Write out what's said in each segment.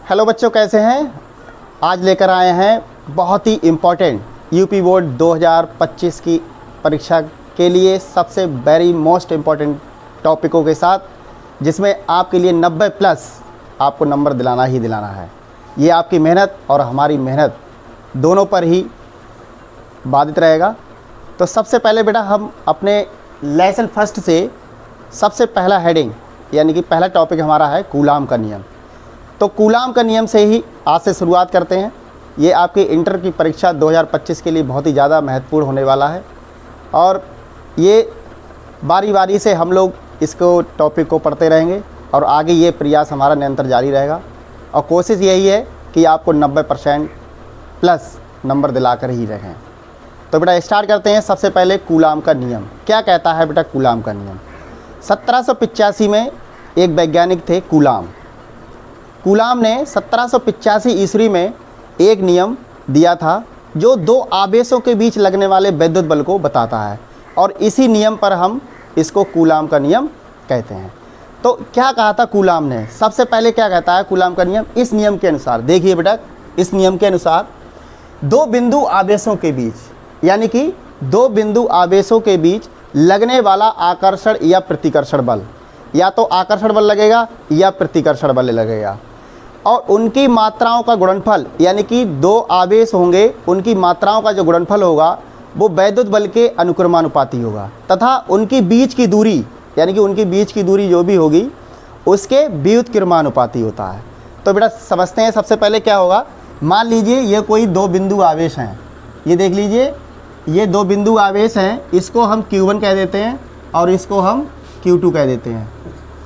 Hello बच्चों, कैसे हैं? आज लेकर आए हैं बहुत ही इम्पॉर्टेंट यूपी बोर्ड 2025 की परीक्षा के लिए सबसे वेरी मोस्ट इम्पॉर्टेंट टॉपिकों के साथ, जिसमें आपके लिए 90 प्लस आपको नंबर दिलाना ही दिलाना है। ये आपकी मेहनत और हमारी मेहनत दोनों पर ही बाधित रहेगा। तो सबसे पहले बेटा हम अपने लेसन फर्स्ट से सबसे पहला हेडिंग यानी कि पहला टॉपिक हमारा है कूलाम का नियम। तो कूलाम का नियम से ही आज से शुरुआत करते हैं। ये आपकी इंटर की परीक्षा 2025 के लिए बहुत ही ज़्यादा महत्वपूर्ण होने वाला है और ये बारी बारी से हम लोग इसको टॉपिक को पढ़ते रहेंगे और आगे ये प्रयास हमारा निरंतर जारी रहेगा और कोशिश यही है कि आपको 90% प्लस नंबर दिलाकर ही रहें। तो बेटा स्टार्ट करते हैं। सबसे पहले कूलाम का नियम क्या कहता है बेटा? कूलाम का नियम 1785 में एक वैज्ञानिक थे कूलाम ने 1785 ईस्वी में एक नियम दिया था जो दो आवेशों के बीच लगने वाले विद्युत बल को बताता है और इसी नियम पर हम इसको कूलाम का नियम कहते हैं। तो क्या कहा था कूलाम ने? सबसे पहले क्या कहता है कूलाम का नियम? इस नियम के अनुसार देखिए बेटा, इस नियम के अनुसार दो बिंदु आवेशों के बीच यानी कि दो बिंदु आवेशों के बीच लगने वाला आकर्षण या प्रतिकर्षण बल, या तो आकर्षण बल लगेगा या प्रतिकर्षण बल लगेगा, और उनकी मात्राओं का गुणनफल यानी कि दो आवेश होंगे, उनकी मात्राओं का जो गुणनफल होगा वो वैद्युत बल के अनुक्रमानुपाती होगा तथा उनकी बीच की दूरी यानी कि उनकी बीच की दूरी जो भी होगी उसके व्युत्क्रमानुपाती होता है। तो बेटा समझते हैं सबसे पहले क्या होगा। मान लीजिए ये कोई दो बिंदु आवेश हैं, ये देख लीजिए ये दो बिंदु आवेश हैं, इसको हम Q1 कह देते हैं और इसको हम Q2 कह देते हैं।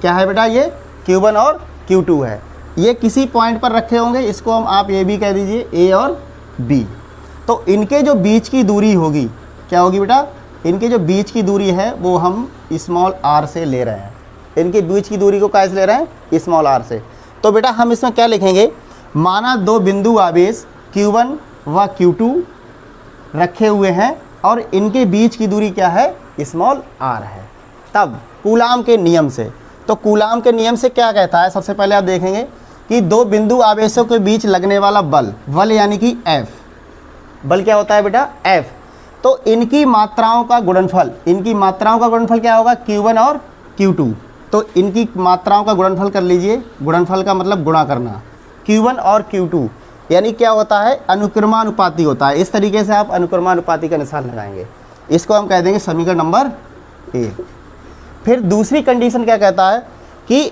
क्या है बेटा? ये Q1 और Q2 है। ये किसी पॉइंट पर रखे होंगे, इसको हम आप ए भी कह दीजिए, ए और बी। तो इनके जो बीच की दूरी होगी क्या होगी बेटा? इनके जो बीच की दूरी है वो हम स्मॉल r से ले रहे हैं। इनके बीच की दूरी को कैसे ले रहे हैं? स्मॉल r से। तो बेटा हम इसमें क्या लिखेंगे? माना दो बिंदु आवेश Q1 व Q2 रखे हुए हैं और इनके बीच की दूरी क्या है? स्मॉल r है। तब कूलाम के नियम से, तो कूलाम के नियम से क्या कहता है? सबसे पहले आप देखेंगे कि दो बिंदु आवेशों के बीच लगने वाला बल यानी कि F, बल क्या होता है बेटा? F। तो इनकी मात्राओं का गुणनफल, इनकी मात्राओं का गुणनफल क्या होगा? Q1 और Q2। तो इनकी मात्राओं का गुणनफल कर लीजिए। गुणनफल का मतलब गुणा करना। Q1 और Q2 यानी क्या होता है? अनुक्रमानुपाती होता है। इस तरीके से आप अनुक्रमानुपाती का निशान लगाएंगे। इसको हम कह देंगे समीकरण नंबर 1। फिर दूसरी कंडीशन क्या कहता है कि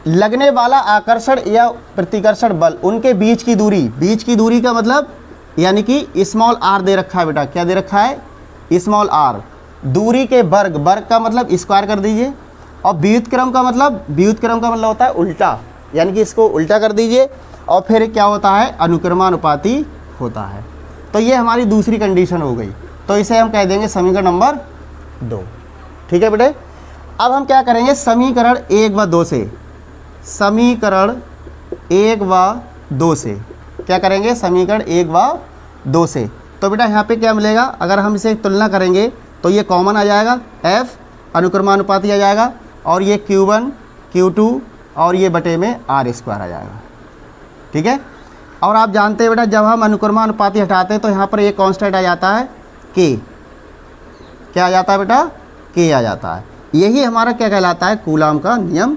लगने वाला आकर्षण या प्रतिकर्षण बल, उनके बीच की दूरी का मतलब यानी कि स्मॉल r दे रखा है बेटा। क्या दे रखा है? Small r। दूरी के वर्ग का मतलब स्क्वायर कर दीजिए और व्युत्क्रम का मतलब होता है उल्टा, यानी कि इसको उल्टा कर दीजिए और फिर क्या होता है? अनुक्रमानुपाती होता है। तो ये हमारी दूसरी कंडीशन हो गई। तो इसे हम कह देंगे समीकरण नंबर 2। ठीक है बेटे। अब हम क्या करेंगे? समीकरण 1 व 2 से, समीकरण 1 व 2 से क्या करेंगे? समीकरण 1 व 2 से। तो बेटा यहाँ पे क्या मिलेगा? अगर हम इसे तुलना करेंगे तो ये कॉमन आ जाएगा, F अनुक्रमानुपाती आ जाएगा और ये Q1 Q2 और ये बटे में R² आ जाएगा। ठीक है। और आप जानते हैं बेटा जब हम अनुक्रमानुपाती हटाते हैं तो यहाँ पर एक कांस्टेंट आ जाता है K। क्या आ जाता है बेटा? K आ जाता है। यही हमारा क्या कहलाता है? कूलाम का नियम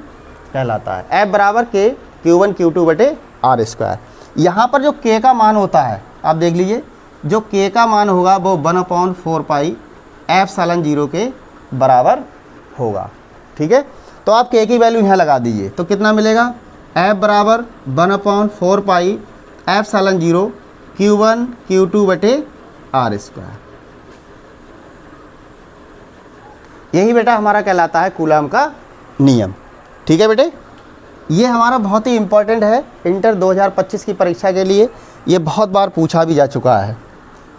कहलाता है। F बराबर K Q1 Q2 बटे R²। यहाँ पर जो K का मान होता है आप देख लीजिए, जो K का मान होगा वो 1/4 पाई ε0 के बराबर होगा। ठीक है। तो आप K की वैल्यू यहाँ लगा दीजिए तो कितना मिलेगा? F बराबर 1/4 पाई ε0 Q1 Q2 बटे R²। यही बेटा हमारा कहलाता है कूलाम का नियम। ठीक है बेटे। ये हमारा बहुत ही इम्पोर्टेंट है इंटर 2025 की परीक्षा के लिए। ये बहुत बार पूछा भी जा चुका है।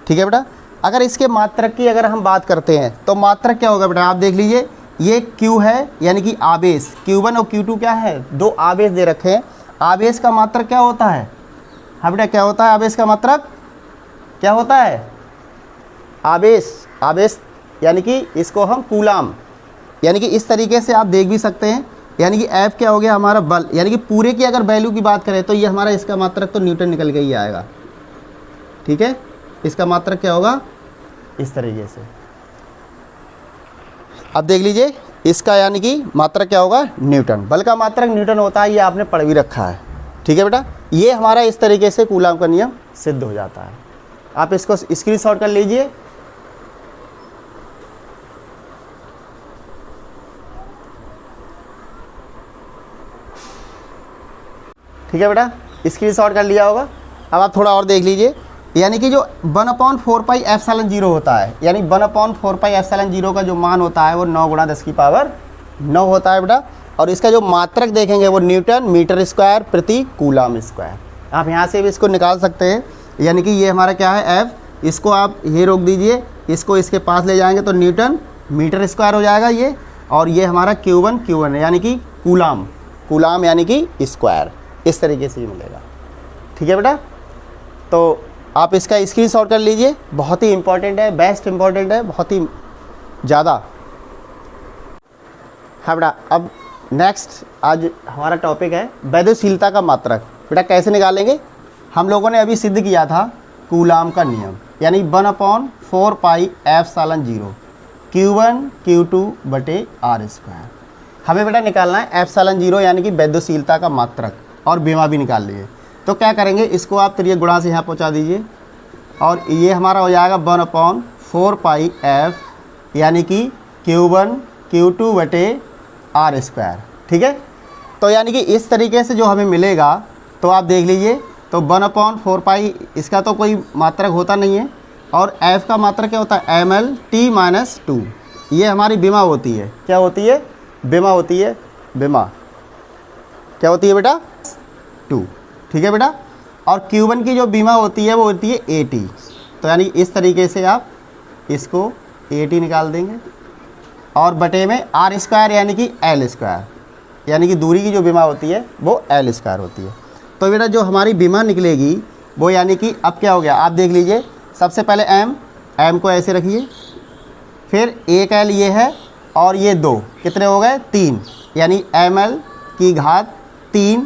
ठीक है बेटा। अगर इसके मात्रक की अगर हम बात करते हैं तो मात्रक क्या होगा बेटा? आप देख लीजिए ये Q है यानी कि आवेश। Q1 और Q2 क्या है? दो आवेश दे रखे हैं। आवेश का मात्रक क्या होता है? हाँ बेटा क्या होता है? आवेश का मात्रक क्या होता है? आवेश यानी कि इसको हम कूलाम, यानी कि इस तरीके से आप देख भी सकते हैं यानी कि एफ क्या हो गया हमारा बल, यानी कि पूरे की अगर वैल्यू की बात करें तो ये हमारा इसका मात्रक तो न्यूटन निकल के ही आएगा। ठीक है, इसका मात्रक क्या होगा इस तरीके से। अब देख लीजिए इसका यानी कि मात्रक क्या होगा न्यूटन, बल का मात्रक न्यूटन होता है, ये आपने पढ़ भी रखा है। ठीक है बेटा, ये हमारा इस तरीके से कूलाम का नियम सिद्ध हो जाता है। आप इसको स्क्रीनशॉट कर लीजिए। ठीक है बेटा, स्क्रीनशॉट कर लिया होगा। अब आप थोड़ा और देख लीजिए, यानी कि जो 1/4πε0 होता है, यानी 1/4πε0 का जो मान होता है वो 9 × 10⁹ होता है बेटा। और इसका जो मात्रक देखेंगे वो न्यूटन मीटर स्क्वायर प्रति कूलाम स्क्वायर। आप यहाँ से भी इसको निकाल सकते हैं, यानी कि ये हमारा क्या है एफ, इसको आप ये रोक दीजिए, इसको इसके पास ले जाएंगे तो न्यूटन मीटर स्क्वायर हो जाएगा ये, और ये हमारा Q1 है यानी कि कूलाम यानी कि स्क्वायर, इस तरीके से ही मिलेगा। ठीक है बेटा, तो आप इसका स्क्रीनशॉट कर लीजिए, बहुत ही इंपॉर्टेंट है, बेस्ट इंपॉर्टेंट है, बहुत ही ज़्यादा। हाँ बेटा, अब नेक्स्ट आज हमारा टॉपिक है वैद्युशीलता का मात्रक। बेटा कैसे निकालेंगे, हम लोगों ने अभी सिद्ध किया था कूलाम का नियम, यानी 1/4πε0 Q1 Q2/r²। हमें बेटा निकालना है ε0 यानी कि वैद्युशीलता का मात्रक, और बीमा भी निकाल लिए। तो क्या करेंगे, इसको आप त्रिय गुणा से यहाँ पहुँचा दीजिए, और ये हमारा हो जाएगा 1/4πf यानी कि Q1 Q2/r²। ठीक है, तो यानी कि इस तरीके से जो हमें मिलेगा, तो आप देख लीजिए, तो 1/4π इसका तो कोई मात्रक होता नहीं है, और f का मात्रक क्या होता है mL/t-2। ये हमारी बीमा होती है, क्या होती है बीमा होती है, बीमा क्या होती है बेटा 2। ठीक है बेटा, और Q1 की जो बीमा होती है वो होती है AT। तो यानी इस तरीके से आप इसको AT निकाल देंगे, और बटे में r² यानी कि L², यानी कि दूरी की जो बीमा होती है वो L² होती है। तो बेटा जो हमारी बीमा निकलेगी वो यानी कि अब क्या हो गया, आप देख लीजिए, सबसे पहले m को ऐसे रखिए, फिर 1L ये है, और ये 2 कितने हो गए 3, यानी mL/3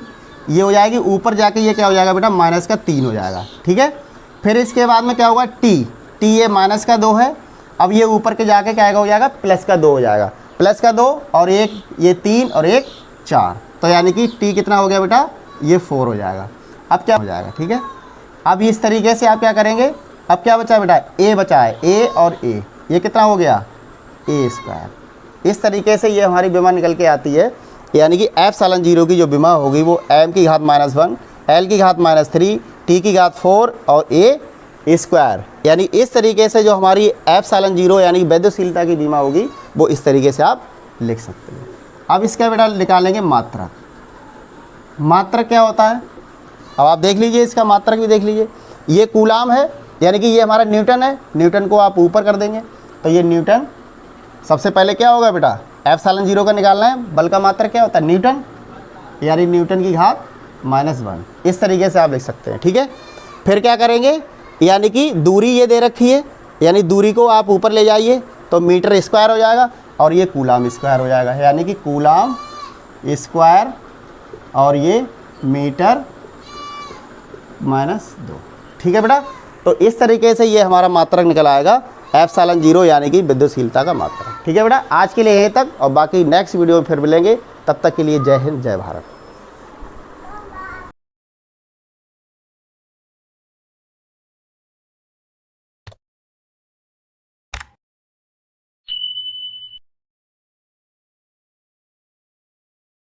ये हो जाएगी, ऊपर जाके ये क्या हो जाएगा बेटा -3 हो जाएगा। ठीक है, फिर इसके बाद में क्या होगा t ये -2 है, अब ये ऊपर के जाके क्या हो जाएगा +2 हो जाएगा, +2 और एक ये 3 और एक 4, तो यानी कि t कितना हो गया बेटा ये 4 हो जाएगा। अब क्या हो जाएगा, ठीक है, अब इस तरीके से आप क्या करेंगे, अब क्या बचा बेटा a बचा है, a और a, ये कितना हो गया a²। इस तरीके से ये हमारी बीमा निकल के आती है, यानी कि ε0 की जो बीमा होगी वो m⁻⁻1 L⁻3 t⁻4 और a²। यानी इस तरीके से जो हमारी ε0 यानी वैद्युशीलता की बीमा होगी वो इस तरीके से आप लिख सकते हैं। अब इसका बेटा निकालेंगे मात्रक। मात्रक क्या होता है, अब आप देख लीजिए, इसका मात्रक भी देख लीजिए, ये कूलाम है, यानी कि ये हमारा न्यूटन है, न्यूटन को आप ऊपर कर देंगे तो ये न्यूटन। सबसे पहले क्या होगा बेटा ε0 का निकालना है, बल का मात्रक क्या होता है न्यूटन, यानी न्यूटन की घात -1, इस तरीके से आप लिख सकते हैं। ठीक है, फिर क्या करेंगे, यानी कि दूरी ये दे रखी है, यानी दूरी को आप ऊपर ले जाइए तो मीटर स्क्वायर हो जाएगा, और ये कूलाम स्क्वायर हो जाएगा, यानी कि कूलाम स्क्वायर, और ये मीटर -2। ठीक है बेटा, तो इस तरीके से ये हमारा मात्रक निकल आएगा ε0 यानी कि विद्युशीलता का मात्रक। ठीक है बेटा, आज के लिए यहीं तक, और बाकी नेक्स्ट वीडियो में फिर मिलेंगे, तब तक के लिए जय हिंद जय भारत।